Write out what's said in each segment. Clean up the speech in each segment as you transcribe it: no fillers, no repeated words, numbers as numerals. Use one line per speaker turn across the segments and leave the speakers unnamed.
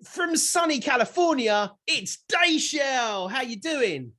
From sunny California, it's Dayshell. How you doing?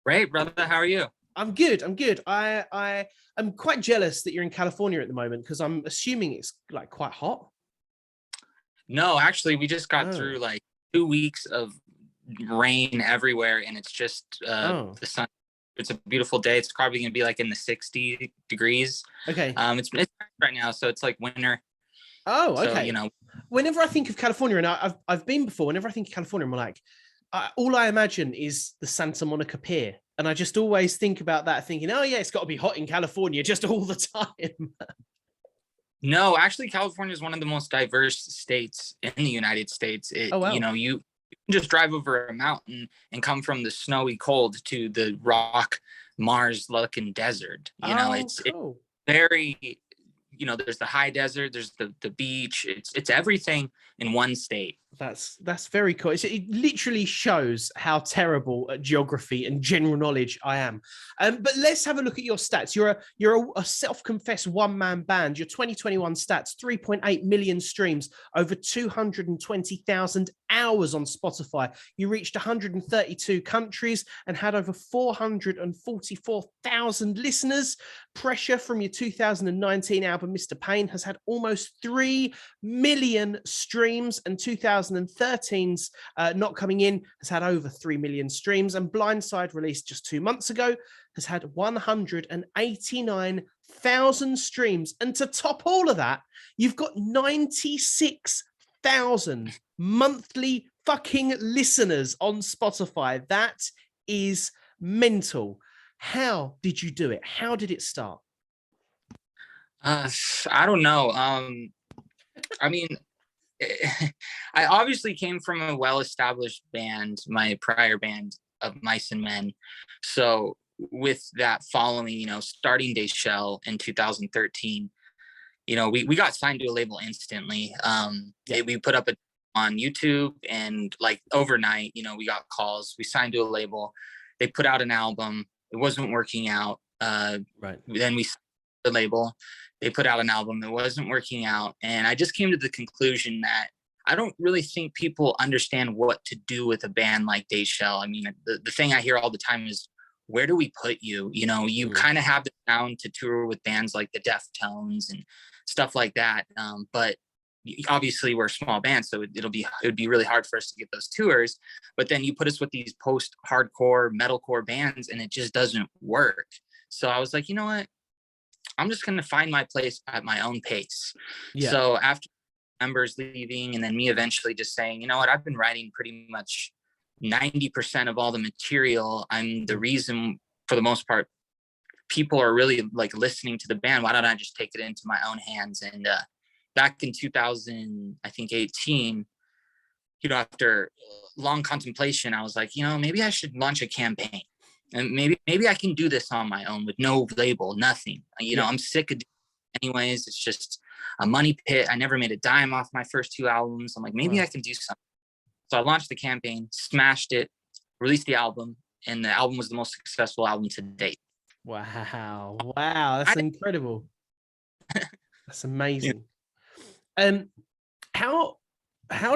Great, brother. How are you?
I'm good. I'm good. I am quite jealous that you're in California at the moment because I'm assuming it's like quite hot.
No, actually, we just got
Oh,
through like 2 weeks of rain everywhere, and it's just
oh,
the sun. It's a beautiful day. It's probably gonna be like in the 60 degrees.
okay.
It's right now, so it's like winter.
Oh,
So
okay. Whenever I think of California, and I've been before, whenever I think of California, I'm like, all I imagine is the Santa Monica Pier, and I just always think about that, thinking, oh yeah, it's got to be hot in California just all the time.
no, actually, California is one of the most diverse states in the United States.
Oh wow.
You can just drive over a mountain and come from the snowy cold to the rock Mars looking desert.
Oh,
It's
cool.
very, there's the high desert, there's the beach. It's everything in one state.
That's very cool. It literally shows how terrible at geography and general knowledge I am. But let's have a look at your stats. You're a self-confessed one-man band. Your 2021 stats: 3.8 million streams, over 220,000 hours on Spotify. You reached 132 countries and had over 444,000 listeners. Pressure from your 2019 album Mr. Pain has had almost 3 million streams, and 2013's Not Coming In has had over 3 million streams, and Blindside, released just 2 months ago, has had 189,000 streams. And to top all of that, you've got 96,000 monthly fucking listeners on Spotify. That is mental. How did you do it? How did it start?
I don't know. I mean, I obviously came from a well-established band, my prior band of Mice and Men. So with that following, starting Dayshell in 2013, we got signed to a label instantly. We put up on YouTube, and like overnight, we got calls. We signed to a label. They put out an album. It wasn't working out.
Right.
Then we signed the label. They put out an album. It wasn't working out. And I just came to the conclusion that I don't really think people understand what to do with a band like Dayshell. I mean, the thing I hear all the time is, where do we put you? You kind of have the sound to tour with bands like the Deftones and stuff like that. But obviously we're a small band, so it would be really hard for us to get those tours. But then you put us with these post-hardcore, metalcore bands, and it just doesn't work. So I was like, you know what? I'm just going to find my place at my own pace. Yeah. So after members leaving, and then me eventually just saying, you know what, I've been writing pretty much 90% of all the material. I'm the reason, for the most part, people are really like listening to the band. Why don't I just take it into my own hands? And back in 2018, after long contemplation, I was like, maybe I should launch a campaign. And maybe I can do this on my own with no label, nothing. I'm sick of anyways. It's just a money pit. I never made a dime off my first 2 albums. I'm like, maybe I can do something. So I launched the campaign, smashed it, released the album, and the album was the most successful album to date.
Wow. That's incredible. That's amazing. How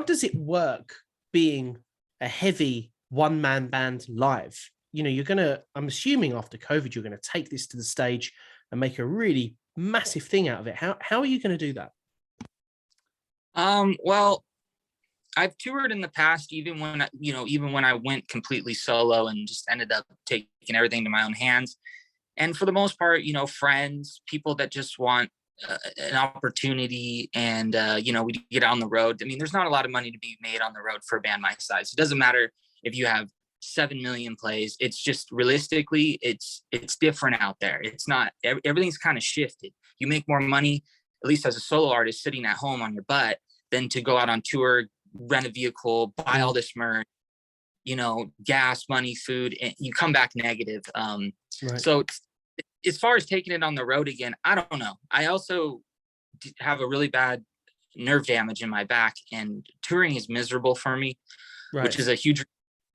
does it work being a heavy one-man band live? I'm assuming after COVID, you're going to take this to the stage and make a really massive thing out of it. How are you going to do that?
Well, I've toured in the past, even when I went completely solo and just ended up taking everything to my own hands. And for the most part, friends, people that just want an opportunity, and we get on the road. I mean, there's not a lot of money to be made on the road for a band my size. It doesn't matter if you have 7 million plays. It's just, realistically, it's different out there. It's not, everything's kind of shifted. You make more money, at least as a solo artist, sitting at home on your butt, than to go out on tour, rent a vehicle, buy all this merch, gas money, food, and you come back negative. Right. So as far as taking it on the road again, I don't know. I also have a really bad nerve damage in my back, and touring is miserable for me, right, which is a huge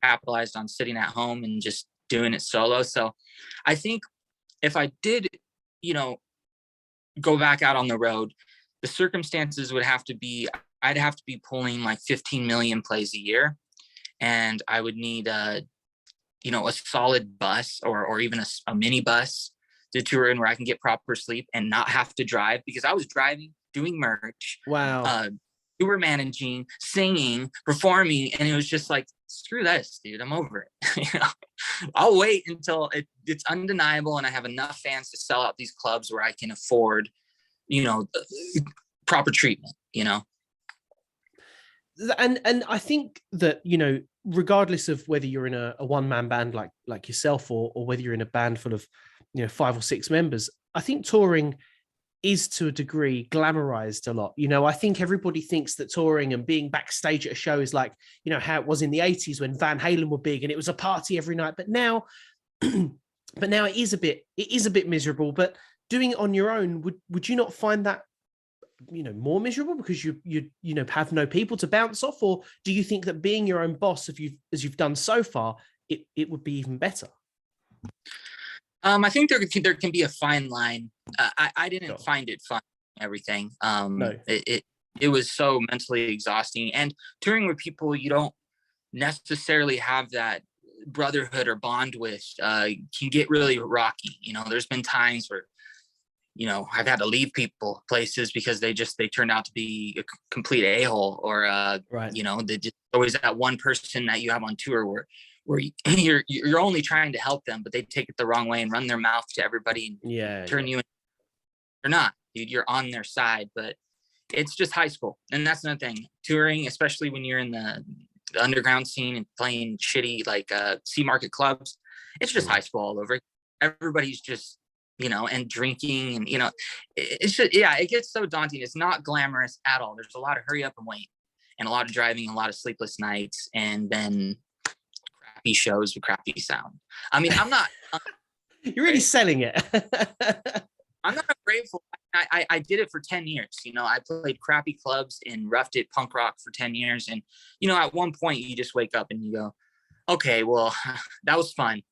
capitalized on sitting at home and just doing it solo. So I think if I did, go back out on the road, the circumstances would have to be, I'd have to be pulling like 15 million plays a year, and I would need a solid bus or even a mini bus to tour in where I can get proper sleep and not have to drive, because I was driving, doing merch,
Wow.
tour managing, singing, performing, and it was just like, screw this, dude. I'm over it. I'll wait until it's undeniable and I have enough fans to sell out these clubs where I can afford, proper treatment.
And I think that, regardless of whether you're in a one-man band like yourself, or whether you're in a band full of 5 or 6 members, I think touring is to a degree glamorized a lot. I think everybody thinks that touring and being backstage at a show is like, how it was in the 80s when Van Halen were big and it was a party every night. But now it is a bit miserable. But doing it on your own, would you not find that more miserable because you have no people to bounce off? Or do you think that being your own boss, as you've done so far, it would be even better?
I think there can be a fine line. I didn't find it fun, everything.
No.
It was so mentally exhausting, and touring with people you don't necessarily have that brotherhood or bond with can get really rocky. There's been times where I've had to leave people places because they turned out to be a complete a-hole, or
right.
They just always that one person that you have on tour where you're only trying to help them, but they take it the wrong way and run their mouth to everybody and turn you in. You're not, dude, you're on their side. But it's just high school. And that's another thing, touring, especially when you're in the underground scene and playing shitty like C market clubs, it's just high school all over. Everybody's just and drinking, and it's just, it gets so daunting. It's not glamorous at all. There's a lot of hurry up and wait, and a lot of driving, a lot of sleepless nights, and then crappy shows with crappy sound. I mean, I'm not
you're really selling it.
I'm not grateful. I did it for 10 years. I played crappy clubs and roughed it punk rock for 10 years. And, at one point you just wake up and you go, okay, well, that was fun.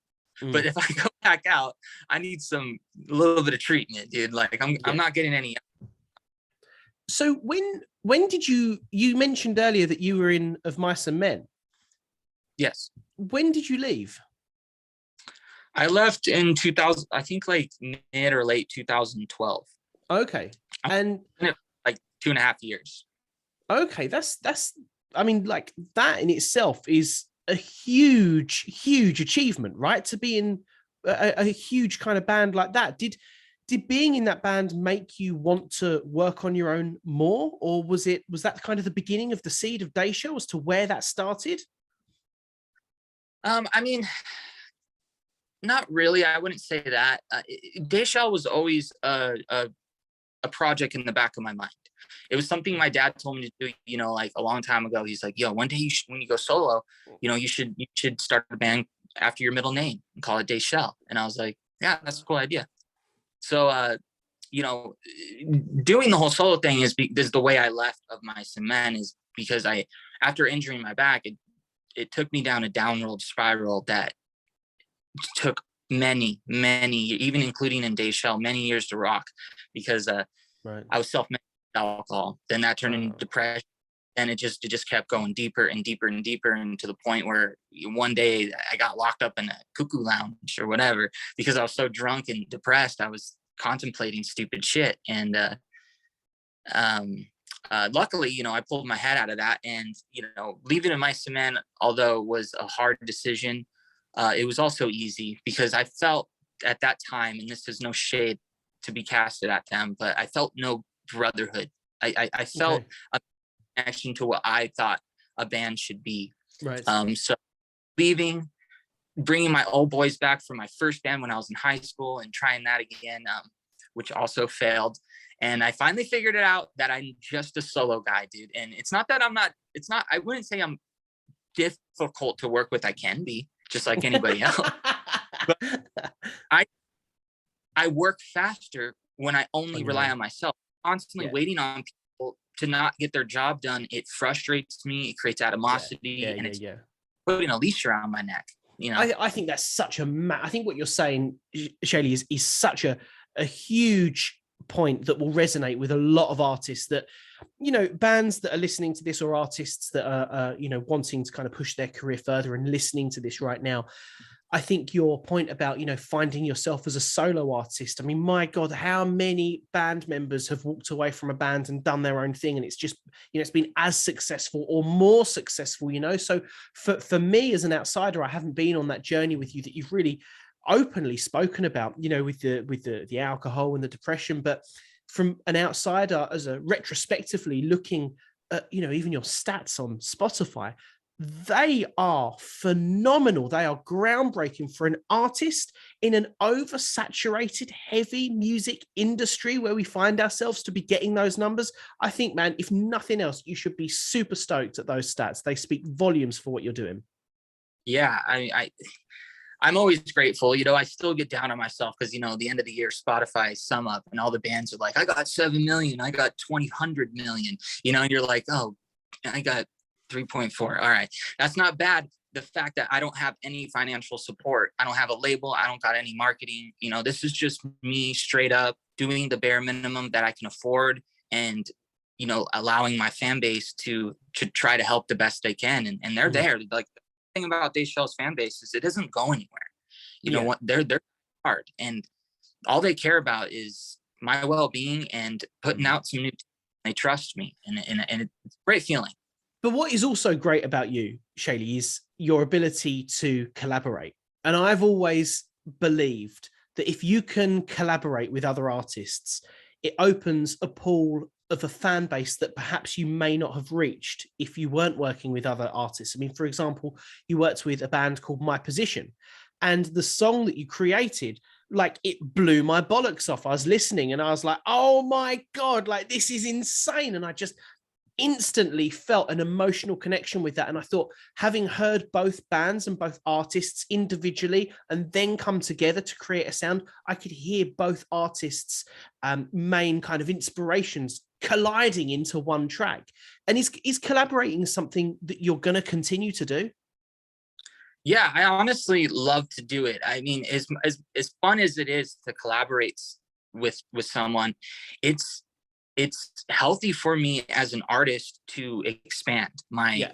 But if I go back out, I need a little bit of treatment, dude. Like I'm not getting any.
So when did you mentioned earlier that you were in Of Mice and Men?
Yes.
When did you leave?
I left in 2000, I think like mid or late 2012.
Okay. And
like 2.5 years.
Okay. That's, I mean, like that in itself is a huge achievement, right? To be in a huge kind of band like that. Did being in that band make you want to work on your own more, or was that kind of the beginning of the seed of Dayshell as to where that started?
I mean, not really. I wouldn't say that. Dayshell was always a project in the back of my mind. It was something my dad told me to do, like a long time ago. He's like, yo, one day when you go solo, you should start a band after your middle name and call it Dayshell. And I was like, yeah, that's a cool idea. So, doing the whole solo thing is the way I left Of Mice and Men, is because after injuring my back, it took me down a downward spiral that took many, even including in Dayshell, many years to rock, because
right.
I was self-medicating alcohol. Then that turned into depression, and it just kept going deeper and deeper and deeper, and to the point where one day I got locked up in a cuckoo lounge or whatever because I was so drunk and depressed. I was contemplating stupid shit, and luckily, I pulled my head out of that, and leaving Of Mice and Men, although it was a hard decision, it was also easy because I felt at that time, and this is no shade to be casted at them, but I felt no brotherhood. I felt a connection to what I thought a band should be.
Right.
So leaving, bringing my old boys back from my first band when I was in high school and trying that again, which also failed. And I finally figured it out that I'm just a solo guy, dude. And it's not that I wouldn't say I'm difficult to work with. I can be just like anybody else. But I work faster when I only rely on myself. Constantly waiting on people to not get their job done, it frustrates me. It creates animosity, and it's putting a leash around my neck.
I think that's such I think what you're saying, Shayley, is such a huge point that will resonate with a lot of artists. That bands that are listening to this, or artists that are, wanting to kind of push their career further and listening to this right now, I think your point about, finding yourself as a solo artist. I mean, my God, how many band members have walked away from a band and done their own thing, and it's just, it's been as successful or more successful, So for me as an outsider, I haven't been on that journey with you that you've really openly spoken about, with the alcohol and the depression. But from an outsider, as a retrospectively looking at, even your stats on Spotify, they are phenomenal. They are groundbreaking for an artist in an oversaturated, heavy music industry where we find ourselves to be getting those numbers. I think, man, if nothing else, you should be super stoked at those stats. They speak volumes for what you're doing.
Yeah, I'm always grateful. I still get down on myself because, the end of the year, Spotify sum up and all the bands are like, I got 7 million, I got 200 million, and you're like, oh, I got 3.4. All right. That's not bad. The fact that I don't have any financial support, I don't have a label, I don't got any marketing, this is just me straight up doing the bare minimum that I can afford, and, allowing my fan base to try to help the best they can. And they're there. Like, the thing about Dayshell's fan base is it doesn't go anywhere. Know what? They're hard, and all they care about is my well-being and putting out some new. They trust me, and it's a great feeling.
But what is also great about you, Shayley, is your ability to collaborate. And I've always believed that if you can collaborate with other artists, it opens a pool of a fan base that perhaps you may not have reached if you weren't working with other artists. I mean, for example, you worked with a band called My Position, and the song that you created, like, it blew my bollocks off. I was listening and I was like, oh my God, like, this is insane. And I just instantly felt an emotional connection with that. And I thought, having heard both bands and both artists individually and then come together to create a sound, I could hear both artists' main kind of inspirations colliding into one track. And is collaborating something that you're going to continue to do?
Yeah, I honestly love to do it. I mean, as fun as it is to collaborate with someone, it's healthy for me as an artist to expand my,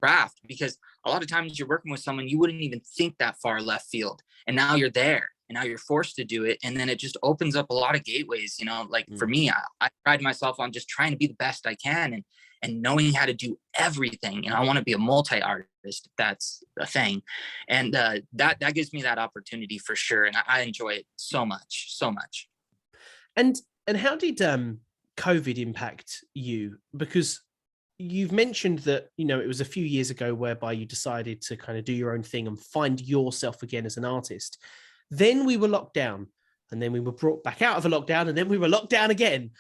craft, because a lot of times you're working with someone you wouldn't even think that far left field, and now you're there, and now you're forced to do it, and then it just opens up a lot of gateways. For me, I pride myself on just trying to be the best I can, and knowing how to do everything. I want to be a multi-artist, if that's a thing, and that gives me that opportunity for sure, and I enjoy it so much.
And how did COVID impact you? Because you've mentioned that, it was a few years ago whereby you decided to kind of do your own thing and find yourself again as an artist. Then we were locked down, and then we were brought back out of a lockdown, and then we were locked down again.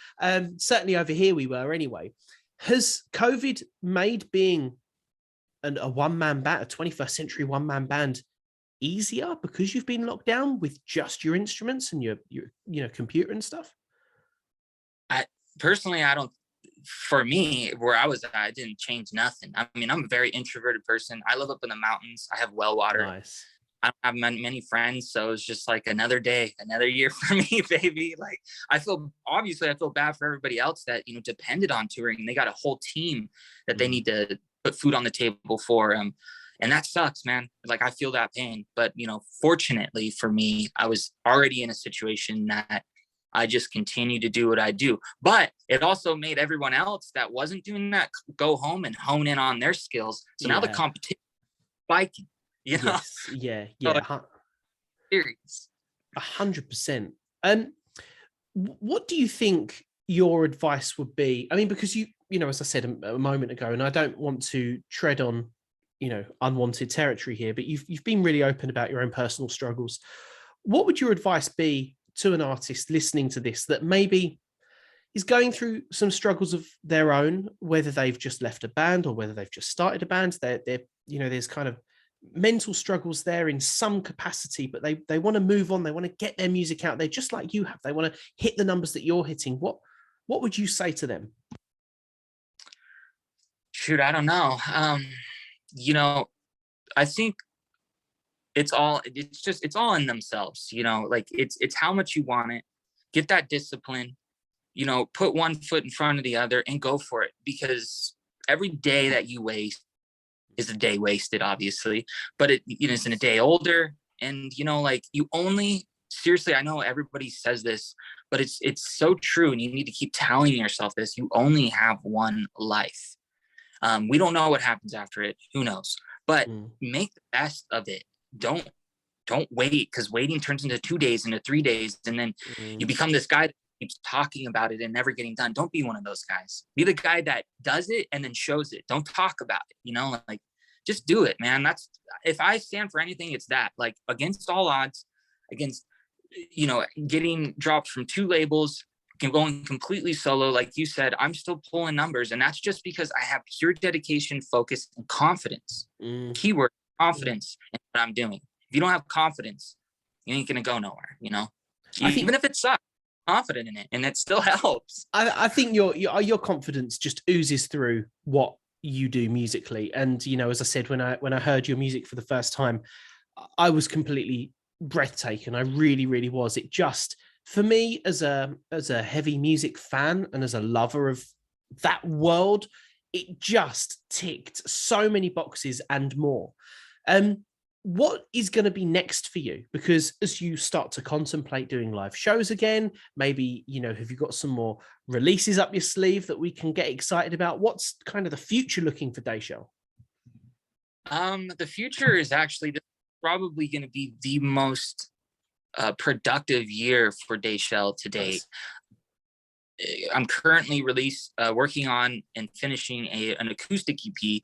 Certainly over here we were anyway. Has COVID made being a one-man band, a 21st century one-man band, easier because you've been locked down with just your instruments and your computer and stuff?
Personally, I don't. For me, where I was at, I didn't change nothing. I mean, I'm a very introverted person. I live up in the mountains. I have well water.
Nice.
I don't have many friends, so it's just like another day, another year for me, baby. Like, I feel bad for everybody else that depended on touring. They got a whole team that they need to put food on the table for. And that sucks, man. Like, I feel that pain. But fortunately for me, I was already in a situation that I just continue to do what I do. But it also made everyone else that wasn't doing that go home and hone in on their skills. So now the competition is spiking.
Yes. Yeah.
Serious.
100%. And what do you think your advice would be? I mean, because you as I said a moment ago, and I don't want to tread on, unwanted territory here, but you've been really open about your own personal struggles. What would your advice be to an artist listening to this that maybe is going through some struggles of their own, whether they've just left a band or whether they've just started a band? They're there's kind of mental struggles there in some capacity, but they want to move on. They want to get their music out there just like you have. They want to hit the numbers that you're hitting. What would you say to them?
Shoot, I don't know. I think it's all in themselves, like it's how much you want it. Get that discipline, put one foot in front of the other and go for it, because every day that you waste is a day wasted, obviously, but it's in a day older. And, like, you only, seriously, I know everybody says this, but it's so true. And you need to keep telling yourself this. You only have one life. We don't know what happens after it. Who knows? But make the best of it. Don't wait, because waiting turns into 2 days, into 3 days. And then you become this guy that keeps talking about it and never getting done. Don't be one of those guys. Be the guy that does it and then shows it. Don't talk about it, like, just do it, man. That's, if I stand for anything, it's that. Like, against all odds, against, getting dropped from 2 labels, going completely solo, like you said, I'm still pulling numbers. And that's just because I have pure dedication, focus, and confidence. Keyword, confidence in what I'm doing. If you don't have confidence, you ain't gonna go nowhere, even if it sucks, confident in it, and it still helps.
I think your confidence just oozes through what you do musically. And, as I said, when I heard your music for the first time, I was completely breathtaking. I really, really was. It just, for me, as a heavy music fan and as a lover of that world, it just ticked so many boxes and more. What is going to be next for you? Because as you start to contemplate doing live shows again, maybe, have you got some more releases up your sleeve that we can get excited about? What's kind of the future looking for Dayshell?
The future is actually probably going to be the most productive year for Dayshell to date. I'm currently working on and finishing an acoustic EP,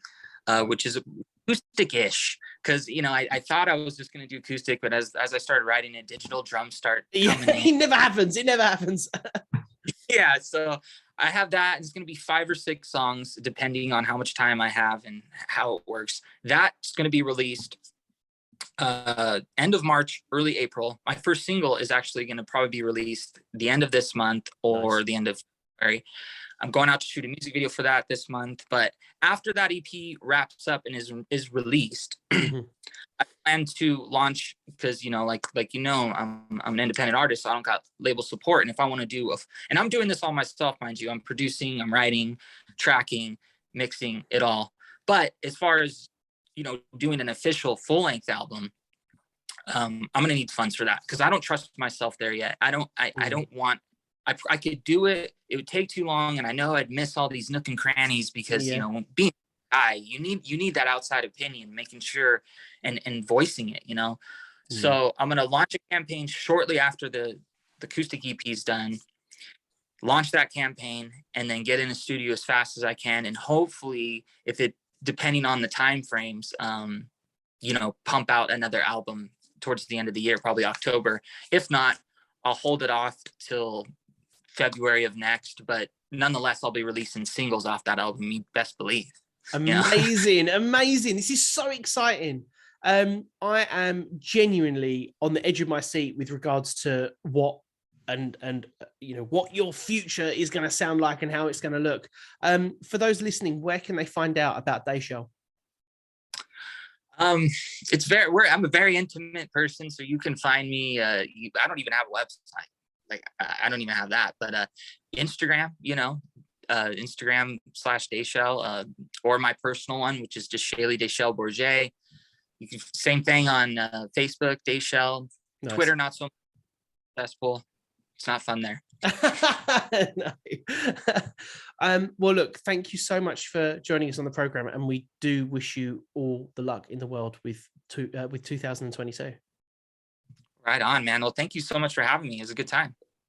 which is acoustic-ish, because I thought I was just going to do acoustic, but as I started writing it, digital drums start coming in.
It never happens.
Yeah, so I have that. It's going to be 5 or 6 songs depending on how much time I have and how it works. That's going to be released end of March, early April. My first single is actually going to probably be released the end of this month or the end of February. I'm going out to shoot a music video for that this month. But after that EP wraps up and is released, I plan to launch, because I'm an independent artist, so I don't got label support. And if I want to do and I'm doing this all myself, mind you, I'm producing, I'm writing, tracking, mixing it all. But as far as doing an official full-length album, I'm gonna need funds for that, because I don't trust myself there yet. I don't want. I could do it. It would take too long, and I know I'd miss all these nook and crannies, because being a guy, you need that outside opinion, making sure and voicing it. So I'm gonna launch a campaign shortly after the acoustic EP is done. Launch that campaign, and then get in the studio as fast as I can, and hopefully, depending on the time frames, pump out another album towards the end of the year, probably October. If not, I'll hold it off till February of next, but nonetheless, I'll be releasing singles off that album, you best believe.
Amazing. This is so exciting. I am genuinely on the edge of my seat with regards to what what your future is going to sound like and how it's going to look. For those listening, where can they find out about Dayshell?
I'm a very intimate person, so you can find me. I don't even have a website. Like, I don't even have that, but Instagram, Instagram/Dayshell, or my personal one, which is just Shayley Bourget. You can, same thing on Facebook, Dayshell. Nice. Twitter, not so successful. It's not fun there.
No. Well, look, thank you so much for joining us on the program, and we do wish you all the luck in the world with 2022.
Right on, man. Well, thank you so much for having me. It was a good time.